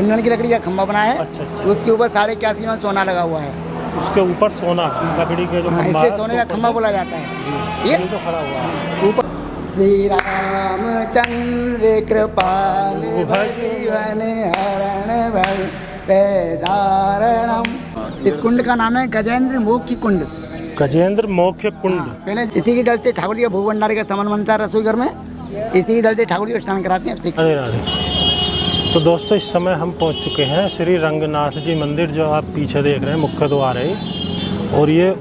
चंदन की लकड़ी का खंभा बना है। अच्छा अच्छा। उसके ऊपर 81.5 मन सोना लगा हुआ है। उसके ऊपर सोना लकड़ी के जो खंभा इसलिए सोने का खंभा बोला जाता है। ये जो खड़ा हुआ है ऊपर श्री रामचंद्र कृपाल जीवन हरण भव वेदारणम। इस कुंड का नाम है गजेंद्र मोक्ष कुंड। गजेंद्र मोक्ष कुंड। पहले इसी की डलते ठाकुर जी का भोग भंडारे का सामान बनता है रसोई घर में। इसी की डलते ठाकुर जी को स्नान कराते हैं। राधे राधे। तो दोस्तों इस समय हम पहुंच चुके हैं श्री रंगनाथ जी मंदिर, जो आप पीछे देख रहे हैं मुख्य द्वार है। और ये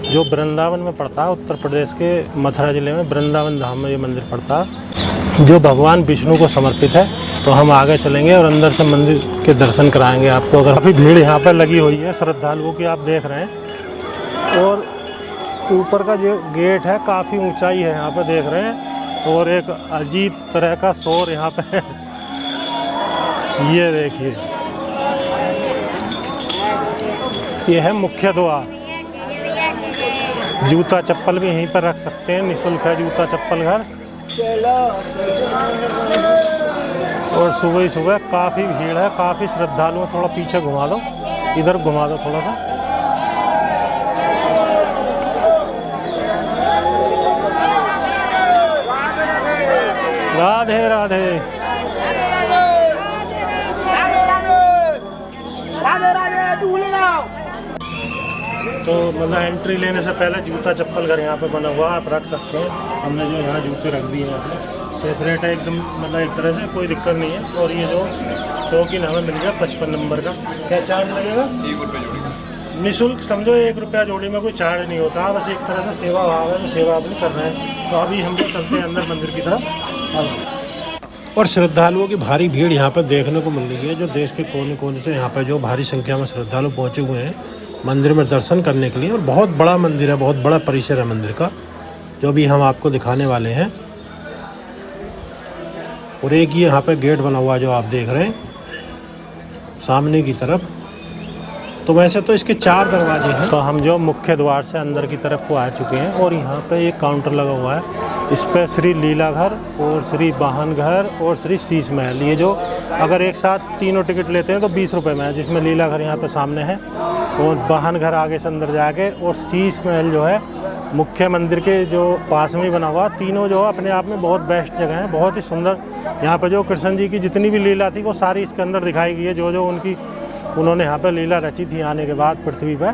जो वृंदावन में पड़ता है, उत्तर प्रदेश के मथुरा जिले में वृंदावन धाम में ये मंदिर पड़ता है, जो भगवान विष्णु को समर्पित है। तो हम आगे चलेंगे और अंदर से मंदिर के दर्शन कराएंगे आपको। अगर काफ़ी भीड़ यहाँ पर लगी हुई है श्रद्धालुओं की, आप देख रहे हैं। और ऊपर का जो गेट है काफ़ी ऊंचाई है, यहाँ पर देख रहे हैं। और एक अजीब तरह का शोर यहाँ पे है। ये देखिए, ये है मुख्य द्वार। जूता चप्पल भी यहीं पर रख सकते हैं, निःशुल्क है जूता चप्पल घर। और सुबह ही सुबह काफ़ी भीड़ है, काफ़ी श्रद्धालु हैं। थोड़ा पीछे घुमा दो, इधर घुमा दो थोड़ा सा। राधे राधे। तो मतलब एंट्री लेने से पहले जूता चप्पल घर यहाँ पे बना हुआ, आप रख सकते हैं। हमने जो यहाँ जूते रख दिए हैं अपने, सेपरेट है एकदम, मतलब एक तरह से कोई दिक्कत नहीं है। और ये जो टोकन हमें मिल गया 55 नंबर का, क्या चार्ज लगेगा? 1 रुपये जोड़ी। निःशुल्क समझो, 1 रुपया जोड़ी में कोई चार्ज नहीं होता, बस एक तरह से सेवा भाव है, जो सेवा अपनी कर रहे हैं। तो अभी हम लोग चलते हैं अंदर मंदिर की तरफ। और श्रद्धालुओं की भारी भीड़ यहाँ पर देखने को मिल रही है, जो देश के कोने कोने से यहाँ पर जो भारी संख्या में श्रद्धालु पहुँचे हुए हैं मंदिर में दर्शन करने के लिए। और बहुत बड़ा मंदिर है, बहुत बड़ा परिसर है मंदिर का, जो भी हम आपको दिखाने वाले हैं। और एक ये यहाँ पे गेट बना हुआ है जो आप देख रहे हैं सामने की तरफ। तो वैसे तो इसके 4 दरवाजे हैं। तो हम जो मुख्य द्वार से अंदर की तरफ को आ चुके हैं और यहाँ पे एक काउंटर लगा हुआ है, इस पर श्री लीला घर और श्री वाहन घर और श्री शीश महल। ये जो अगर एक साथ तीनों टिकट लेते हैं तो 20 रुपये में है, जिसमें लीला घर यहाँ पे सामने है और वाहन घर आगे से अंदर जाके, और शीश महल जो है मुख्य मंदिर के जो पास में ही बना हुआ। तीनों जो अपने आप में बहुत बेस्ट जगह हैं, बहुत ही सुंदर। यहाँ पे जो कृष्ण जी की जितनी भी लीला थी वो सारी इसके अंदर दिखाई गई है, जो जो उन्होंने यहाँ पे लीला रची थी आने के बाद पृथ्वी पर।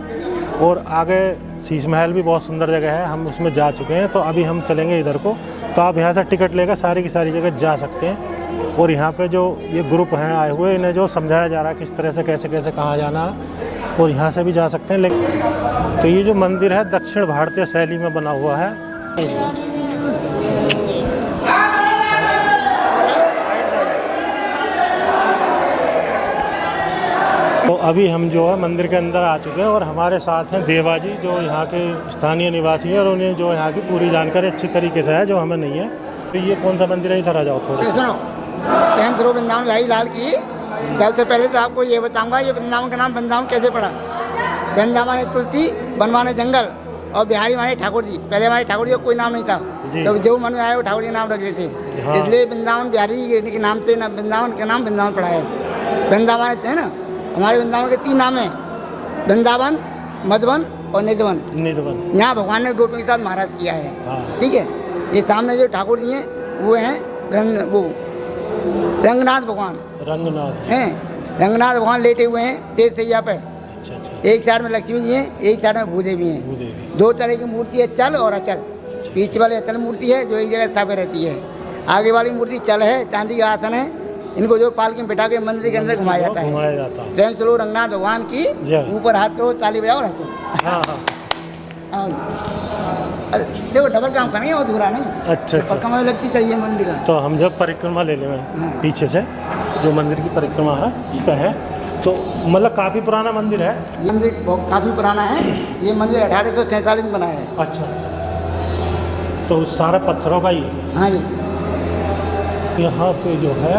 और आगे शीश महल भी बहुत सुंदर जगह है, हम उसमें जा चुके हैं। तो अभी हम चलेंगे इधर को, तो आप यहाँ से टिकट लेकर सारी की सारी जगह जा सकते हैं। और यहाँ पे जो ये ग्रुप हैं आए हुए, इन्हें जो समझाया जा रहा है किस तरह से कैसे कैसे कहाँ जाना है, और यहाँ से भी जा सकते हैं। लेकिन तो ये जो मंदिर है दक्षिण भारतीय शैली में बना हुआ है। तो अभी हम जो है मंदिर के अंदर आ चुके हैं और हमारे साथ हैं देवा जी, जो यहाँ के स्थानीय निवासी हैं और उन्हें जो यहाँ की पूरी जानकारी अच्छी तरीके से है, जो हमें नहीं है। तो ये कौन सा मंदिर है, इधर आ जाओ थोड़ा। सुनो, वृंदावन बिहारी लाल की। सबसे पहले तो आपको ये बताऊंगा, ये वृंदावन का नाम वृंदावन कैसे पड़ा। वृंदावन है तुलसी, बनवान है जंगल, और बिहारी माने ठाकुर जी। पहले हमारे ठाकुर जी का कोई नाम नहीं था, तो जो मन में आया वो ठाकुर जी का नाम रख देते। इसलिए वृंदावन बिहारी के नाम से ना वृंदावन का नाम वृंदावन पड़ा है। वृंदावन है ना, हमारे वृंदावन के 3 नाम हैं, वृंदावन, मधुबन और निधवन। यहाँ भगवान ने गोपियों के साथ महाराज किया है। ठीक है, ये सामने जो ठाकुर जी हैं वो हैं रंगनाथ भगवान। रंगनाथ हैं, रंगनाथ भगवान लेटे हुए हैं तेज सैया पे। एक साइड में लक्ष्मी जी हैं, एक साइड में भूदेवी हैं। 2 तरह की मूर्ति है, चल और अचल। पीछे वाली अचल मूर्ति है जो एक जगह स्थापित रहती है, आगे वाली मूर्ति चल है, चांदी का आसन है। इनको जो पालकी में बिठा के मंदिर के अंदर घुमाया जाता है। प्रेम से लो रंगनाथ भगवान की, ऊपर हाथ करो, ताली बजाओ और हंसो। देखो डबल काम करेंगे, वो अधूरा नहीं। अच्छा, परिक्रमा लगती चाहिए मंदिर का। तो हम जब परिक्रमा ले लें पीछे से, जो मंदिर की परिक्रमा है उस पर है, तो मतलब काफ़ी पुराना मंदिर है। ये मंदिर काफ़ी पुराना है। ये मंदिर 1847 में बना है। अच्छा, तो सारा पत्थरों का ही। हाँ जी। यहाँ पे जो है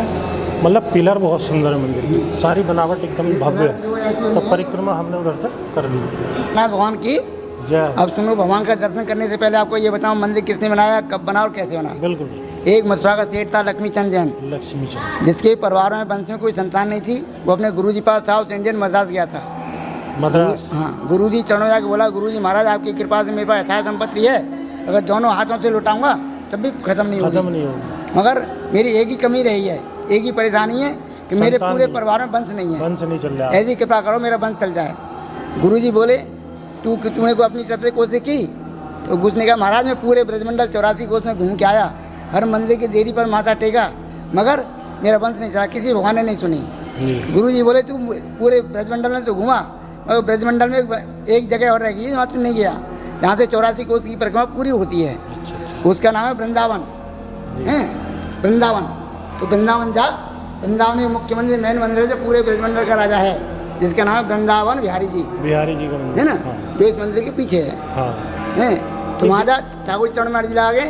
मतलब पिलर बहुत सुंदर है मंदिर की, सारी बनावट एकदम भव्य है। तो परिक्रमा हमने उधर से कर ली। भगवान की जय। अब सुनो, भगवान का दर्शन करने से पहले आपको ये बताऊं मंदिर किसने बनाया, कब बना और कैसे बना। बिल्कुल। एक मथुरा का सेठ था लक्ष्मी चंद जैन, लक्ष्मी चंद, जिसके परिवार में वंश में कोई संतान नहीं थी। वो अपने गुरुजी पास साउथ इंडियन मद्रास गया था। मद्रास। हाँ, गुरुजी चरणों में जाके बोला, गुरुजी महाराज आपकी कृपा से मेरे पास अथाह संपत्ति है, अगर दोनों हाथों से लुटाऊंगा तब भी खत्म नहीं खत्म होगी। नहीं होगी। मगर मेरी एक ही कमी रही है, एक ही परेशानी है कि मेरे संतान पूरे नहीं। परिवार में वंश नहीं है। वंश नहीं चल रहा। ऐसी कृपा करो मेरा वंश चल जाए। गुरुजी बोले, तूने को अपनी तरफ से कोशिश की? तो उसने कहा, महाराज मैं पूरे ब्रजमंडल 84 कोस में घूम के आया, हर मंदिर की देरी पर माथा टेका, मगर मेरा वंश नहीं चला, किसी भगवान ने नहीं सुनी। गुरुजी बोले, तू पूरे ब्रजमंडल में तो घूमा, मगर ब्रजमंडल में एक जगह और रह गई वहाँ तू नहीं गया, जहाँ से 84 कोस की परिक्रमा पूरी होती है। उसका नाम है वृंदावन, है वृंदावन। तो वृंदावन जा, वृंदावन में मुख्य मंदिर मेन मंदिर है जो पूरे ब्रजमंडल का राजा है, जिसका नाम है वृंदावन बिहारी जी। बिहारी जी का मंदिर है ना, जो इस मंदिर के पीछे है। हाँ। हैं तो वहाँ जा, ठाकुर चरण में अर्जी लगा के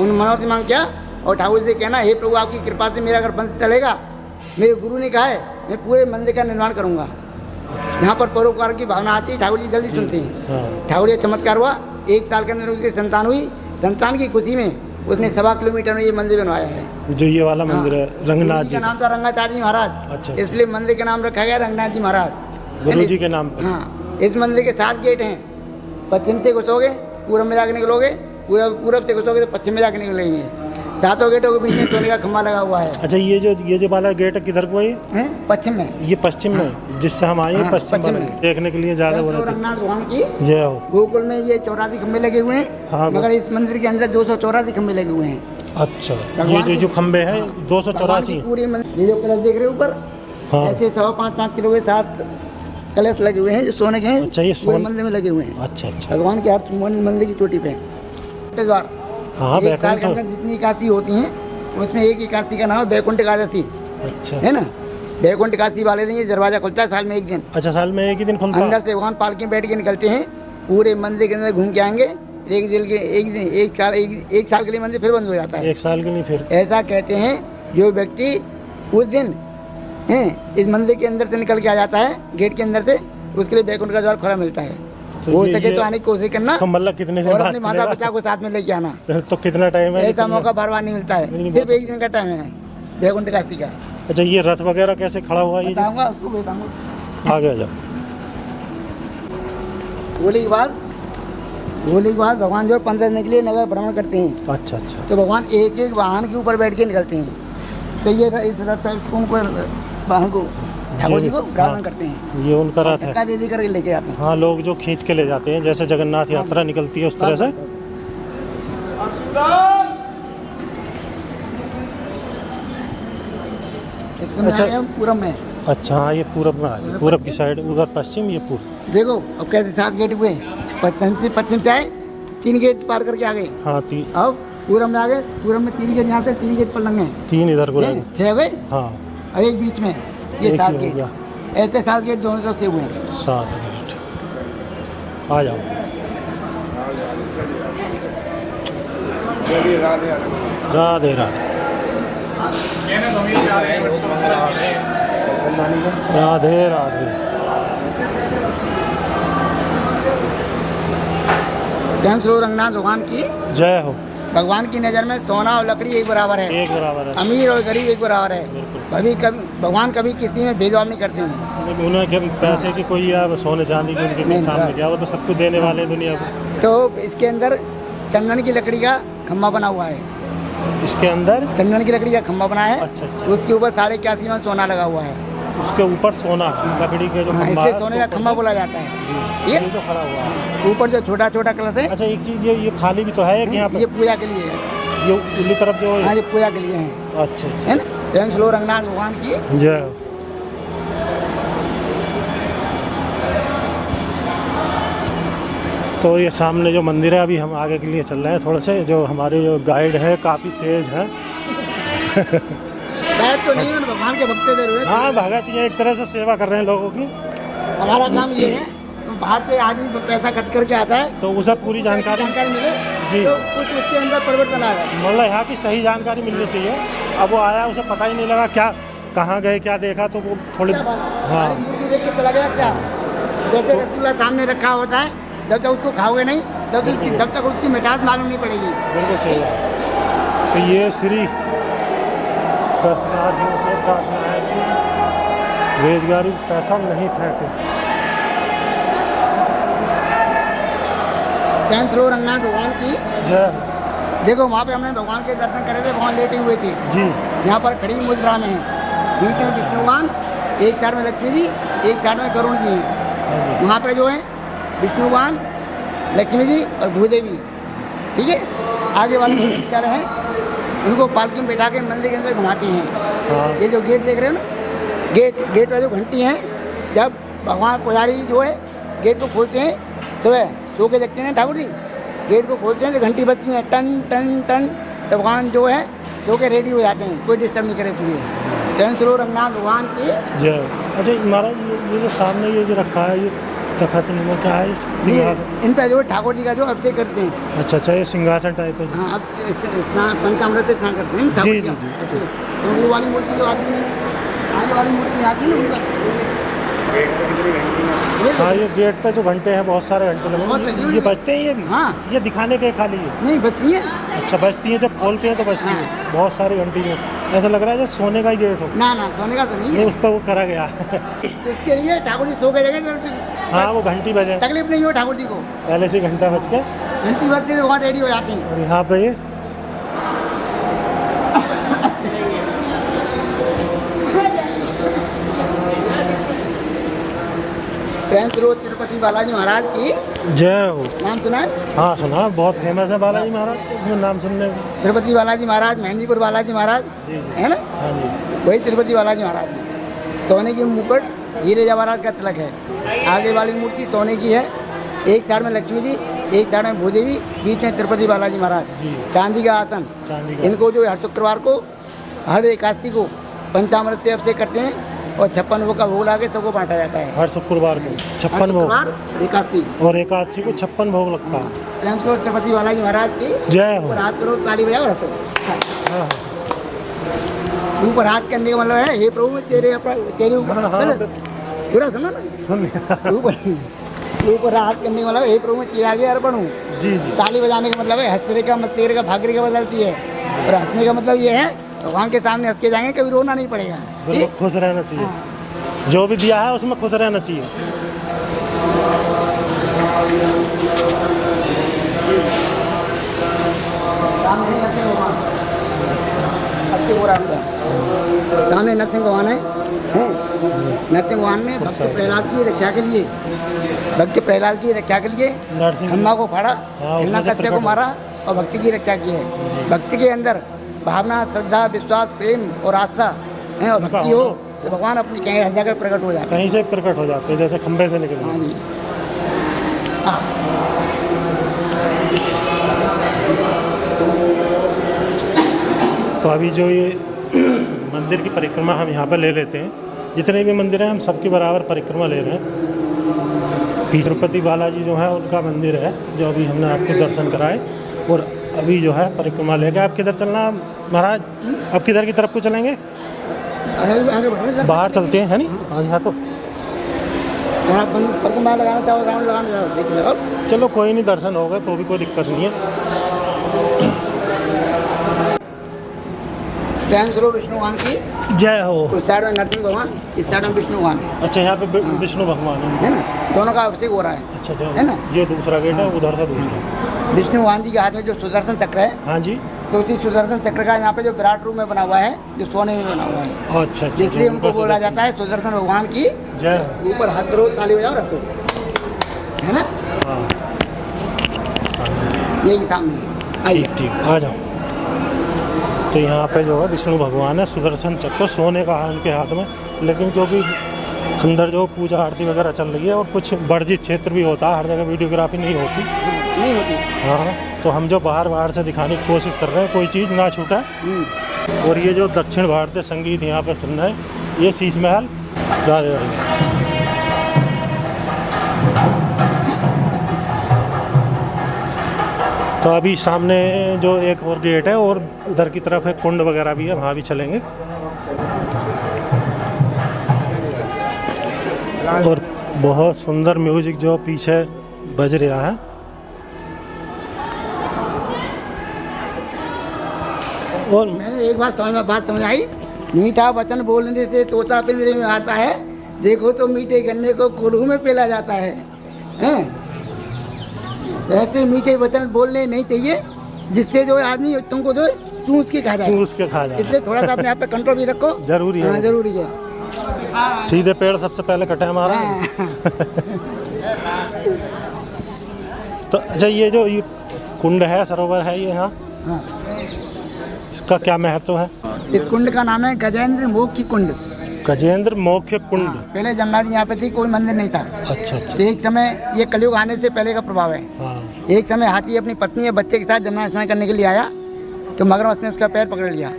उन मनों से मांग किया, और ठाकुर से कहना, हे प्रभु आपकी कृपा से मेरा अगर वंश चलेगा, मेरे गुरु ने कहा है मैं पूरे मंदिर का निर्माण करूँगा। यहाँ पर परोपकार की भावना आती है, ठाकुर जी जल्दी सुनते हैं। ठाकुर जी चमत्कार हुआ, 1 साल के अंदर उसकी संतान हुई। संतान की खुशी में उसने 1.25 किलोमीटर में ये मंदिर बनवाया है, जो ये वाला मंदिर है रंगनाथ जी का नाम था रंगाचार्य जी महाराज। अच्छा। इसलिए मंदिर का नाम रखा गया रंगनाथ जी महाराज, गुरु जी के नाम पर। हाँ, इस मंदिर के 7 गेट हैं। पश्चिम से घुसोगे पूर्व में जाके निकलोगे, पूरब से घुसोगे तो पश्चिम में जाके निकलेंगे। 7 गेटों के बीच में सोने का खंभा लगा हुआ है। अच्छा, ये जो वाला गेट किधर को है? पश्चिम में। ये पश्चिम में, जिससे हम आए हाँ, पश्चिम पश्चिम में में। देखने के लिए ज़्यादा हो रहे थे। रंगनाथ भगवान की जय हो। गोकुल में ये 84 खंभे लगे हुए हैं। हाँ, मगर इस मंदिर के अंदर 284 खंभे लगे हुए हैं। अच्छा, ये जो खंबे हैं 284 पूरी मंदिर, ये जो कलश देख रहे हो ऊपर, हाँ। ऐसे 5.5 किलो के 7 कलश लगे हुए हैं जो सोने के हैं। अच्छा, ये पूरे मंदिर में लगे हुए हैं। अच्छा अच्छा। भगवान के हर मंदिर की चोटी पे द्वार। हाँ, एक साल बैकुंठ के अंदर जितनी एकादशी होती हैं उसमें एक एकादशी का नाम है बैकुंठ एकादशी, अच्छा है ना। बैकुंठ एकादशी वाले दिन ये दरवाजा खुलता है साल में एक दिन। अच्छा, साल में एक ही दिन खुलता है। अंदर से भगवान पालकी में बैठ के निकलते हैं, पूरे मंदिर के अंदर घूम के आएंगे। एक साल के लिए मंदिर फिर बंद हो जाता है। 1 साल के लिए फिर। ऐसा कहते हैं जो व्यक्ति उस दिन है इस मंदिर के अंदर से निकल के आ जाता है गेट के अंदर से, उसके लिए बैकुंठ का द्वार खुला मिलता है। तो हो सके तो आने की कोशिश करना, तो मतलब कितने दिन और बाद अपने माता खुलेगा? पिता को साथ में लेके आना। तो कितना टाइम है? ऐसा मौका बार बार नहीं मिलता है, सिर्फ एक दिन का टाइम है बैकुंठ एकादशी का। अच्छा, ये रथ वगैरह कैसे खड़ा हुआ है? बताऊंगा, उसको बताऊंगा। आगे आ जाओ। होली के बाद भगवान जो 15 दिन के लिए नगर भ्रमण करते हैं। अच्छा अच्छा। तो भगवान एक एक वाहन के ऊपर बैठ के निकलते हैं। तो ये इस रथ उनको वाहन को ठाकुर जी को विराजमान करते हैं। ये उनका रथ है। धक्का दे करके लेके जाते हैं। हाँ, लोग जो खींच के ले जाते हैं, जैसे जगन्नाथ यात्रा निकलती है उस तरह से। इस समय अच्छा। आए हम पूरब में। अच्छा, हाँ, ये पूरब में आ गया, पूरब की साइड, उधर पश्चिम, ये पूर्व। देखो अब कैसे 7 गेट हुए, पश्चिम से आए 3 गेट पार करके आ गए। हाँ, अब पूरब में आ गए, पूरब में 3 गेट, यहाँ से 3 गेट पर लंगे 3 इधर को रहेंगे। 6 हुए, हाँ, और एक बीच में ये एक 7 ही हो गेट। गया। ऐसे 7 गेट दोनों तरफ से हुए हैं। 7 गेट। आ जाओ। राधे राधे। राधे राधे। जैन श्री रंगनाथ भगवान की जय हो। भगवान की नज़र में सोना और लकड़ी एक बराबर है, एक बराबर है। अमीर और गरीब एक बराबर है। बिल्कुल। कभी भगवान कभी किसी में भेदभाव नहीं करते हैं। उन्हें क्या पैसे की कोई या सोने चांदी की उनके नहीं, सामने क्या, वो तो सब कुछ देने वाले हैं दुनिया को। तो इसके अंदर चंदन की लकड़ी का खम्भा बना हुआ है। इसके अंदर चंदन की लकड़ी का खम्भा बना है। अच्छा अच्छा। उसके ऊपर 81.5 मन सोना लगा हुआ है। उसके ऊपर सोना है, लकड़ी के जो हाँ, खंभा इसलिए है, सोने उसके का ऊपर खम्भा से- बोला जाता है। ये जो खड़ा हुआ है। ऊपर जो छोटा छोटा कलश है, अच्छा, एक चीज, ये थाली भी तो है एक यहाँ पर, ये पूजा के लिए है। ये उल्ली तरफ जो हाँ, है। ये पूजा के लिए है, अच्छा अच्छा। है ना। जैन श्री रंगनाथ भगवान की जय हो। तो ये सामने जो मंदिर है, अभी हम आगे के लिए चल रहे हैं थोड़ा से। जो हमारे जो गाइड है काफ़ी तेज है। शायद तो नहीं है, भगवान के भक्त जरूर है। हाँ, भगत ये एक तरह से सेवा कर रहे हैं लोगों की। हमारा काम ये है, बाहर से आदमी पैसा कट करके आता है तो उसे पूरी जानकारी मिले जी। तो कुछ उसके अंदर परिवर्तन आ जाए। मतलब यहाँ की सही जानकारी मिलनी चाहिए। अब वो आया, उसे पता ही नहीं लगा क्या, कहाँ गए, क्या देखा, तो वो थोड़ी। क्या बात है? हाँ, खाली मूर्ति देख के चला गया क्या? जैसे रसगुल्ला सामने रखा होता है, जब तक उसको खाओगे नहीं, जब तक उसकी मिठास मालूम नहीं पड़ेगी। बिल्कुल सही है। तो ये श्री दर्शनार्थियों से प्रार्थना है कि बेरोजगारी पैसा नहीं फेंके। टैंक रोड रंगनाथ भगवान की जय देखो वहाँ पे हमने भगवान के दर्शन करे थे, भगवान लेटे हुए थे। जी। यहाँ पर खड़ी मुद्रा में है, बीच में विष्णु भगवान, एक साइड में लक्ष्मी जी, एक साइड में गरुण जी हैं। हाँ जी। वहाँ पे जो है विष्णु भगवान, लक्ष्मी जी और भूदेवी, ठीक है। आगे वाले जो चल हैं उनको पालकी में बैठा के मंदिर के अंदर घुमाते हैं। हाँ। ये जो गेट देख रहे हो ना, गेट पर जो घंटी है, जब भगवान पुजारी जो है गेट को खोलते हैं सुबह सो के देखते हैं ठाकुर जी, गेट को खोलते हैं तो घंटी बजती है टन टन टन, तो भगवान जो है सो के रेडी हो जाते हैं, कोई डिस्टर्ब नहीं करे तुझे। टैंक रोड रंगनाथ भगवान की जय। अच्छा महाराज ये जो सामने ये जो रखा है ये तखत में क्या है? सिंहासन। इन पर जो ठाकुर जी का जो अभिषेक करते हैं। अच्छा ये सिंहासन टाइप है। हाँ, अब पंचामृत से स्नान करते हैं ठाकुर जी, जी का। जी, जी। ऐसे। तो वो वाली मूर्ति जो आती है, आगे वाली मूर्ति आती है ना उनका, हाँ ये गेट पे जो घंटे हैं बहुत सारे घंटे बहुत लगे लगे हैं, हुए ये हैं। बजते हैं ये भी? हाँ। ये दिखाने के खाली है? नहीं बचती है। अच्छा बजती हैं, जब खोलते हैं तो बजती हाँ। हैं बहुत सारी घंटी हैं। ऐसा लग रहा है जैसे सोने का ही गेट हो। ना ना सोने का तो नहीं ये है। उस पर वो करा गया है। तो इसके लिए ठाकुर जी सो के जगह हाँ वो घंटी बजे, तकलीफ नहीं हो ठाकुर जी को। पहले से घंटा बज के घंटी बजती है तो वहाँ रेडी हो जाते हैं। और यहाँ पे ये प्रेम रोड तिरुपति बालाजी महाराज की जय हो। नाम सुना है? हाँ सुना, बहुत फेमस है बालाजी महाराज, इसमें नाम सुनने में। तिरुपति बालाजी महाराज, मेहंदीपुर बालाजी महाराज, जी जी। है ना, हाँ जी। वही तिरुपति बालाजी महाराज है। सोने की मुकुट हीरे जवाहरात का तिलक है। आगे वाली मूर्ति सोने की है, एक साइड में लक्ष्मी जी, एक साइड में भूदेवी, बीच में तिरुपति बालाजी महाराज, जी। चांदी का आसन। चांदी का। इनको जो हर शुक्रवार को, हर एकादशी को पंचामृत से अभिषेक करते हैं और 56 भोग का भोग ला के सबको बांटा जाता है। हर शुक्रवार को 56 हर भोग शुक्रवार एकादशी और एकादशी को 56 भोग लगता है। प्रेम से तिरुपति बालाजी महाराज की जय हो। ऊपर हाथ करो, ताली बजाओ और हंसो। हाँ, ऊपर हाथ करने का मतलब है हे प्रभु मैं तेरे ऊपर हाँ, हाँ। पूरा सुनो ना, सुन लिया। ऊपर हाथ करने का मतलब हे प्रभु मैं तेरे आगे अर्पण हूँ। जी जी। ताली बजाने का मतलब है हंसने का, मस्तेरे का, भागने का बदलती है। और हंसने का मतलब ये है भगवान के सामने हंस के जाएंगे, कभी रोना नहीं पड़ेगा। बिल्कुल खुश रहना चाहिए, जो भी दिया है उसमें खुश रहना चाहिए। सामने नरसिंह भगवान है। नरसिंह भगवान ने भक्त प्रहलाद की रक्षा के लिए, भक्त प्रहलाद की रक्षा के लिए नरसिंह खम्मा को फाड़ा, हाँ, उसमें से कत्ते को प्रकट मारा और भक्ति की रक्षा की है। भक्ति के अंदर भावना, श्रद्धा, विश्वास, प्रेम और आस्था है और भक्ति हो तो भगवान अपनी कहीं हर जगह प्रकट हो जाते हैं। कहीं से प्रकट हो जाते हैं, जैसे खंबे से निकल। हाँ जी। हाँ। तो अभी जो ये मंदिर की परिक्रमा हम यहाँ पर ले लेते हैं, जितने भी मंदिर हैं हम सबकी बराबर परिक्रमा ले रहे हैं। तिरुपति बालाजी जो है उनका मंदिर है जो अभी हमने आपको दर्शन कराए, और अभी जो है परिक्रमा लेके आप किधर चलना महाराज? अब किधर की तरफ को चलेंगे? आगे बढ़ो, बाहर चलते हैं, है नहीं? हाँ यहाँ तो आप परिक्रमा लगाना चाहो, राउंड लगाना चाहो, देख लो। चलो कोई नहीं, दर्शन हो गए तो भी कोई दिक्कत नहीं है। प्रेम स्वरूप विष्णु भगवान की जय हो। उस साइड में नरसिंह भगवान, इस साइड में विष्णु भगवान है। अच्छा यहाँ पे विष्णु भगवान है ना, दोनों का अभिषेक हो रहा है। अच्छा जो है ना? ये दूसरा गेट है, उधर से दूसरा। विष्णु भगवान जी के हाथ में जो सुदर्शन चक्र है, हाँ जी। तो उसी सुदर्शन चक्र का यहाँ पे जो विराट रूप में बना हुआ है, जो सोने में बना हुआ है, अच्छा इसलिए उनको बोला जाता है सुदर्शन भगवान की जय। ऊपर हाथ करो, ताली बजाओ, रसो, है ना? हाँ यही काम है। आइए। ठीक ठीक, आ जाओ। तो यहाँ पे जो है विष्णु भगवान है, सुदर्शन चक्र सोने का है उनके हाथ में, लेकिन क्योंकि अंदर जो पूजा आरती वगैरह चल रही है और कुछ वर्जित क्षेत्र भी होता है, हर जगह वीडियोग्राफी नहीं होती। नहीं होती। हाँ, तो हम जो बाहर से दिखाने की कोशिश कर रहे हैं, कोई चीज़ ना छूटा। और ये जो दक्षिण भारतीय संगीत यहाँ पे सुन रहे हैं, ये शीश महल राजगढ़ में। तो अभी सामने जो एक और गेट है और उधर की तरफ एक कुंड वगैरह भी है, वहाँ भी चलेंगे। और बहुत सुंदर म्यूजिक जो पीछे बज रहा है। और मैंने एक बात समझ आई, मीठा वचन बोलने से तोता पिंजरे में आता है, देखो तो मीठे गन्ने को कोल्हू में पेला जाता है। हैं? ऐसे मीठे वचन बोलने नहीं चाहिए जिससे जो आदमी तुमको जो चूस के खा जाए। चूस के खा जाए। इसलिए थोड़ा सा अपने आप पे कंट्रोल भी रखो, जरूरी है। हाँ, जरूरी है। सीधे पेड़ सबसे पहले कटे हमारा। हाँ। तो अच्छा, ये जो ये कुंड है, सरोवर है ये यहाँ, हाँ। इसका क्या महत्व है? इस कुंड का नाम है गजेंद्र मोक्ष कुंड। गजेंद्र मोक्ष कुंड। हाँ, पहले जमुना जी यहाँ पे थी, कोई मंदिर नहीं था। अच्छा अच्छा। तो एक समय, ये कलयुग आने से पहले का प्रभाव है। हाँ। एक समय हाथी अपनी पत्नी और बच्चे के साथ जमुना स्नान करने के लिए आया, तो मगरमच्छ ने उसका पैर पकड़ लिया।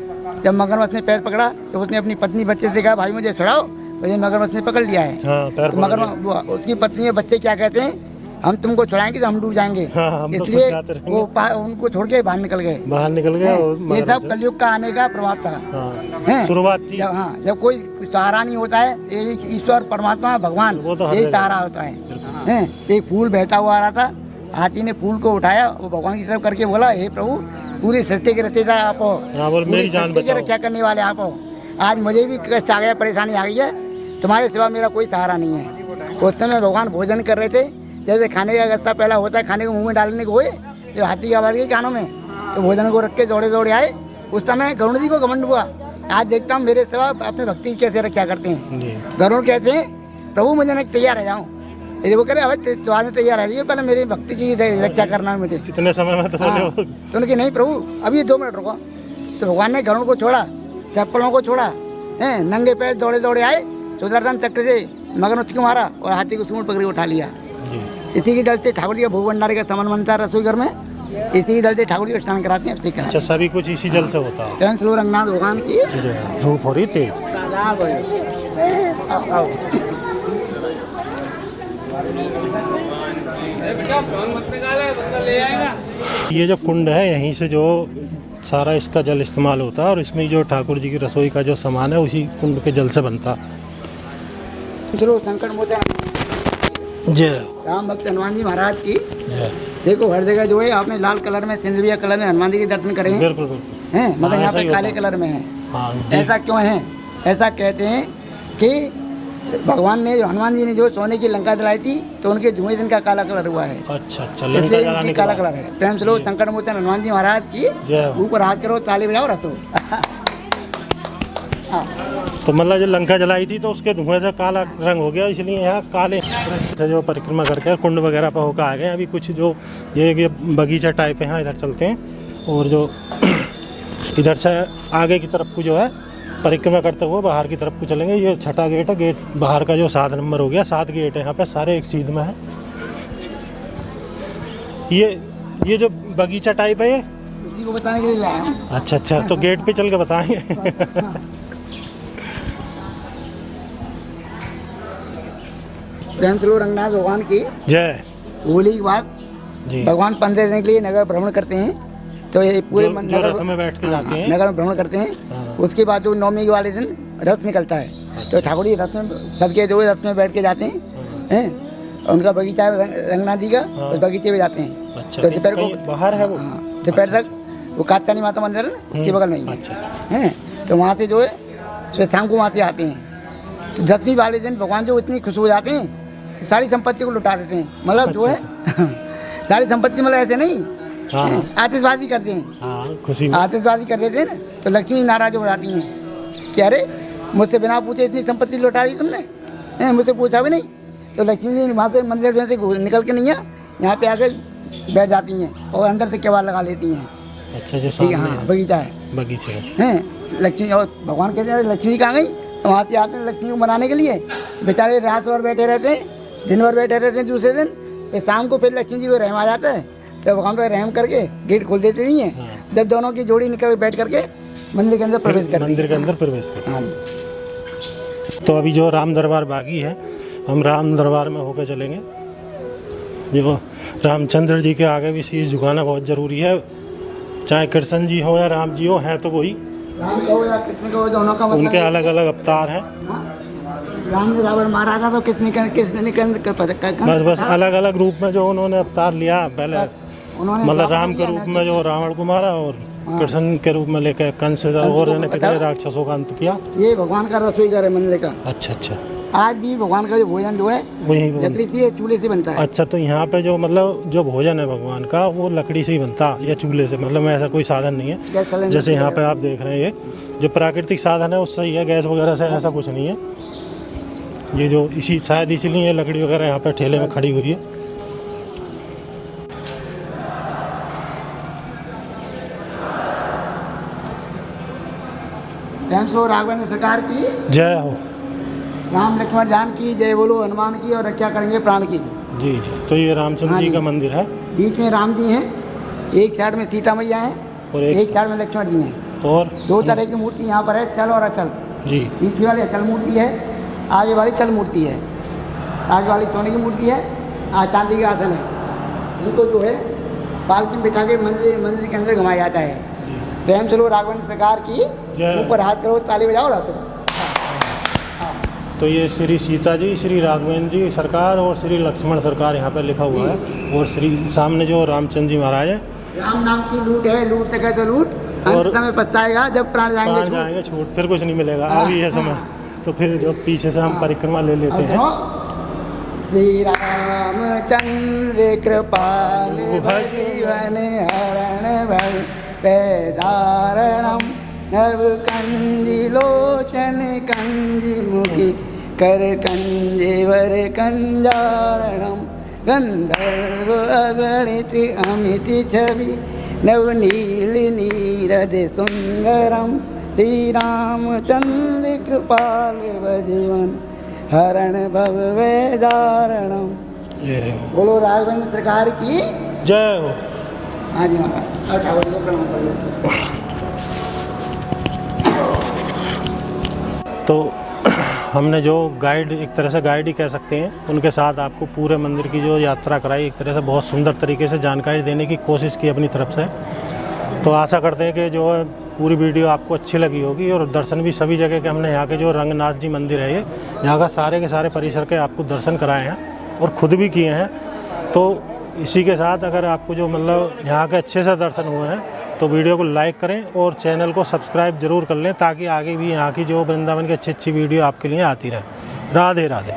जब मगरमच्छ ने पैर पकड़ा तो उसने अपनी पत्नी बच्चे से कहा, भाई मुझे छुड़ाओ, तो ये मगरमच्छ ने पकड़ लिया है। हाँ, पैर तो मगरमच्छ, उसकी पत्नी और बच्चे क्या कहते हैं, हम तुमको छुड़ाएंगे तो हम डूब जाएंगे। हाँ, हम तो इसलिए खुद जाते रहेंगे। वो उनको छोड़ के बाहर निकल गए। बाहर निकल गए और ये सब कलयुग का आने का प्रभाव था। हैं? शुरुआत थी। जब कोई सहारा नहीं होता है, ये ईश्वर परमात्मा भगवान वो तो हर यही जगह सहारा होता है। हैं? एक फूल बहता हुआ आ रहा था, हाथी ने फूल को उठाया, वो भगवान की तरफ करके बोला, हे प्रभु, पूरी सृष्टि के रचयिता आप हो, हाँ, बोल मेरी जान बचाओ, रक्षा करने वाले आप हो। आज मुझे भी कष्ट आ गया, परेशानी आ गई है, तुम्हारे सिवा मेरा कोई सहारा नहीं है। उस समय भगवान भोजन कर रहे थे, जैसे खाने का गस्सा पहला होता है, खाने को मुंह में डालने को हुए, जो हाथी की आवाज़ गई कानों में, तो भोजन को रख के दौड़े दौड़े आए। उस समय गरुड़ जी को घमंड हुआ, आज देखता हूँ मेरे सिवा अपने भक्ति की कैसे रक्षा करते हैं। गरुड़ कहते हैं, प्रभु मुझे नहीं तैयार रह जाऊँ। यदि वो करे, अभी तुम्हारे तैयार है, पहले मेरी भक्ति की रक्षा करना है मुझे। इतने समय में तो बोले हो। तो उनकी नहीं प्रभु, अभी 2 मिनट रुको। तो भगवान ने गरुड़ को छोड़ा, चप्पलों को छोड़ा, हैं, नंगे पैर दौड़े दौड़े आए, सुदर्शन चक्र से मगरमच्छ को मारा और हाथी को सूंड पकड़ उठा लिया। इसी की डर से ठाकुर जी का भोग भंडारे का सामान बनता है रसोई घर में, इसी की डर से ठाकुर जी को स्नान कराते हैं। अच्छा, सभी कुछ इसी जल से होता है। श्री रंगनाथ भगवान की धूप हो रही थी। ये जो कुंड है, यहीं से जो सारा इसका जल इस्तेमाल होता है, और इसमें जो ठाकुर जी की रसोई का जो सामान है उसी कुंड के जल से बनता। संकट मोचन जय राम भक्त हनुमान जी महाराज की। जय। देखो हर जगह जो है आपने लाल कलर में, सिंदूरिया कलर में हनुमान जी के दर्शन करे हैं। बिल्कुल बिल्कुल। हैं, मगर हाँ, यहाँ ऐसा पे ही काले होता कलर में है। हाँ जी। ऐसा क्यों है? ऐसा कहते हैं कि भगवान ने, हनुमान जी ने जो सोने की लंका जलाई थी, तो उनके धुएं दिन का काला कलर हुआ है। अच्छा अच्छा, इसलिए लंका इनकी जलाने के काला बाद। कलर है। प्रेम से लो संकट मोचन हनुमान जी महाराज की। जय हो। ऊपर हाथ करो, ताली बजाओ, रसो। तो मतलब जो लंका जलाई थी तो उसके धुएं से काला रंग हो गया, इसलिए यहाँ काले से जो परिक्रमा करके कुंड वगैरह पर होकर आ गए। अभी कुछ जो ये बगीचा टाइप है, इधर चलते हैं, और जो इधर से आगे की तरफ को जो है परिक्रमा करते हुए बाहर की तरफ को चलेंगे। ये छठा गेट है, गेट बाहर का जो 7 नंबर हो गया। 7 गेट है यहाँ पे, सारे एक सीध में है। ये जो बगीचा टाइप है, ये उसी को बताने के लिए लाया हूँ। अच्छा अच्छा, तो गेट पे चल के बताएंगे। प्रेम से लो रंगनाथ भगवान की जय। होली के बाद जी। भगवान 15 दिन के लिए नगर भ्रमण करते हैं। तो ये पूरे जो रथ में बैठ के जाते हैं, नगर में भ्रमण करते हैं। हाँ। उसके बाद जो 9वीं वाले दिन रथ निकलता है, तो ठाकुर जी रथ में, सबके जो रथ में बैठ के जाते हैं। उनका बगीचा है रंगनाथ जी का, हाँ। उस बगीचे में जाते हैं। अच्छा, तो दोपहर को बाहर है वो। दोपहर तक वो कात्यायनी माता मंदिर है ना, उसके बगल में ही है। अच्छा। हैं, तो वहाँ से जो है फिर शाम को वहाँ से आते हैं। तो 10वीं वाले दिन भगवान जो इतनी खुश हो जाते हैं कि सारी संपत्ति को लुटा देते हैं। मतलब जो है सारी संपत्ति, मतलब ऐसे नहीं, हाँ। आतिशबाजी करते हैं। हाँ, खुशी में। आतिशबाजी कर देते हैं ना, तो लक्ष्मी नाराज हो जाती हैं कि अरे मुझसे बिना पूछे इतनी संपत्ति लुटा दी तुमने, मुझसे पूछा भी नहीं। तो लक्ष्मी जी वहाँ से मंदिर में से निकल के नहीं है, यहाँ पे आकर बैठ जाती हैं और अंदर से केवाड़ लगा लेती हैं। अच्छा, जो ठीक है, हाँ, बगीचा है, बगीचे हैं। लक्ष्मी, और भगवान कहते हैं लक्ष्मी कहाँ गई, तो वहाँ से आते हैं लक्ष्मी को मनाने के लिए। बेचारे रात भर बैठे रहते हैं, दिन भर बैठे रहते हैं। दूसरे दिन फिर शाम को फिर लक्ष्मी जी को रहम आ जाता है, तो भगवान पर रहम करके गेट खोल देते नहीं है। हाँ। जब दोनों की जोड़ी निकल बैठ करके मंदिर के अंदर प्रवेश करती है। मंदिर के अंदर प्रवेश करते हाँ जी। हैं। तो अभी जो राम दरबार बाकी है, हम राम दरबार में होकर चलेंगे। जो रामचंद्र जी के आगे भी शीश झुकाना बहुत ज़रूरी है, चाहे कृष्ण जी हो या राम जी हो, हैं तो वही। राम का हो या कृष्ण का हो, दोनों का मतलब उनके अलग अलग अवतार हैं। हाँ। राम ने रावण मारा था, तो किसने बस अलग अलग रूप में जो उन्होंने अवतार लिया। पहले उन्होंने मतलब राम के रूप में जो रावण को मारा, और कृष्ण के रूप में लेकर कंस और इन्होंने कितने राक्षसों का अंत किया। ये भगवान का रसोई घर है मंदिर का। अच्छा अच्छा, आज भी भगवान का जो भोजन जो है वही लकड़ी से चूल्हे से बनता है। अच्छा, तो यहाँ पे जो मतलब जो भोजन है भगवान का वो लकड़ी से ही बनता है या चूल्हे से, मतलब ऐसा कोई साधन नहीं है। जैसे यहाँ पे आप देख रहे हैं ये जो प्राकृतिक साधन है उससे ही है, गैस वगैरह से ऐसा कुछ नहीं है। ये जो इसी शायद इसीलिए ये लकड़ी वगैरह यहाँ पे ठेले में खड़ी हुई है। राघवेंद्र सरकार की जय हो। राम लक्ष्मण जान की जय बोलो, हनुमान की और रक्षा करेंगे प्राण की। जी जी, तो ये रामचंद्र जी का मंदिर है। बीच में राम जी हैं, एक साइड में सीता मैया हैं और एक साइड में लक्ष्मण जी हैं। और दो तरह की मूर्ति यहाँ पर है, चल और अचल। जी, पीछे वाली अचल मूर्ति है, आगे वाली चल मूर्ति है। आगे वाली सोने की मूर्ति है, आज चांदी का आसन है। इनको जो है पालकी में बिठा के मंदिर के अंदर घुमाया जाता है। प्रेम से लो राघवेंद्र सरकार की, ऊपर हाथ करो, ताली बजाओ, रस। तो ये श्री सीता जी, श्री राघवेंद्र जी सरकार और श्री लक्ष्मण सरकार यहाँ पे लिखा हुआ है। और श्री सामने जो रामचंद्र जी महाराज है। राम नाम की लूट है, लूट सके तो लूट, अंत समय पछताएगा जब प्राण जाएंगे छूट, फिर कुछ नहीं मिलेगा। अभी है समय, तो फिर जो पीछे से हम परिक्रमा ले लेते हैं। श्री रामचंद्र कृपाल जीवन हरण भव वेदारणम नव कंजी लोचन कंजी मुखी कर कंजीवर कंजारणम गंधर्व अगणित अमित छवि नव नील नीरद सुंदरम श्री रामचंद्र कृपाल जीवन हरण भव वेदारणम। बोलो राघवेंद्र सरकार की जय हो। हाँ जी महाराज, और ठाकुर जी को प्रणाम कर लो। तो हमने जो गाइड, एक तरह से गाइड ही कह सकते हैं, उनके साथ आपको पूरे मंदिर की जो यात्रा कराई, एक तरह से बहुत सुंदर तरीके से जानकारी देने की कोशिश की अपनी तरफ से। तो आशा करते हैं कि जो पूरी वीडियो आपको अच्छी लगी होगी। और दर्शन भी सभी जगह के हमने, यहाँ के जो रंगनाथ जी मंदिर है, ये यहाँ का सारे के सारे परिसर के आपको दर्शन कराए हैं और ख़ुद भी किए हैं। तो इसी के साथ अगर आपको जो मतलब यहाँ के अच्छे से दर्शन हुए हैं तो वीडियो को लाइक करें और चैनल को सब्सक्राइब ज़रूर कर लें, ताकि आगे भी यहाँ की जो वृंदावन की अच्छी अच्छी वीडियो आपके लिए आती रहे। राधे राधे।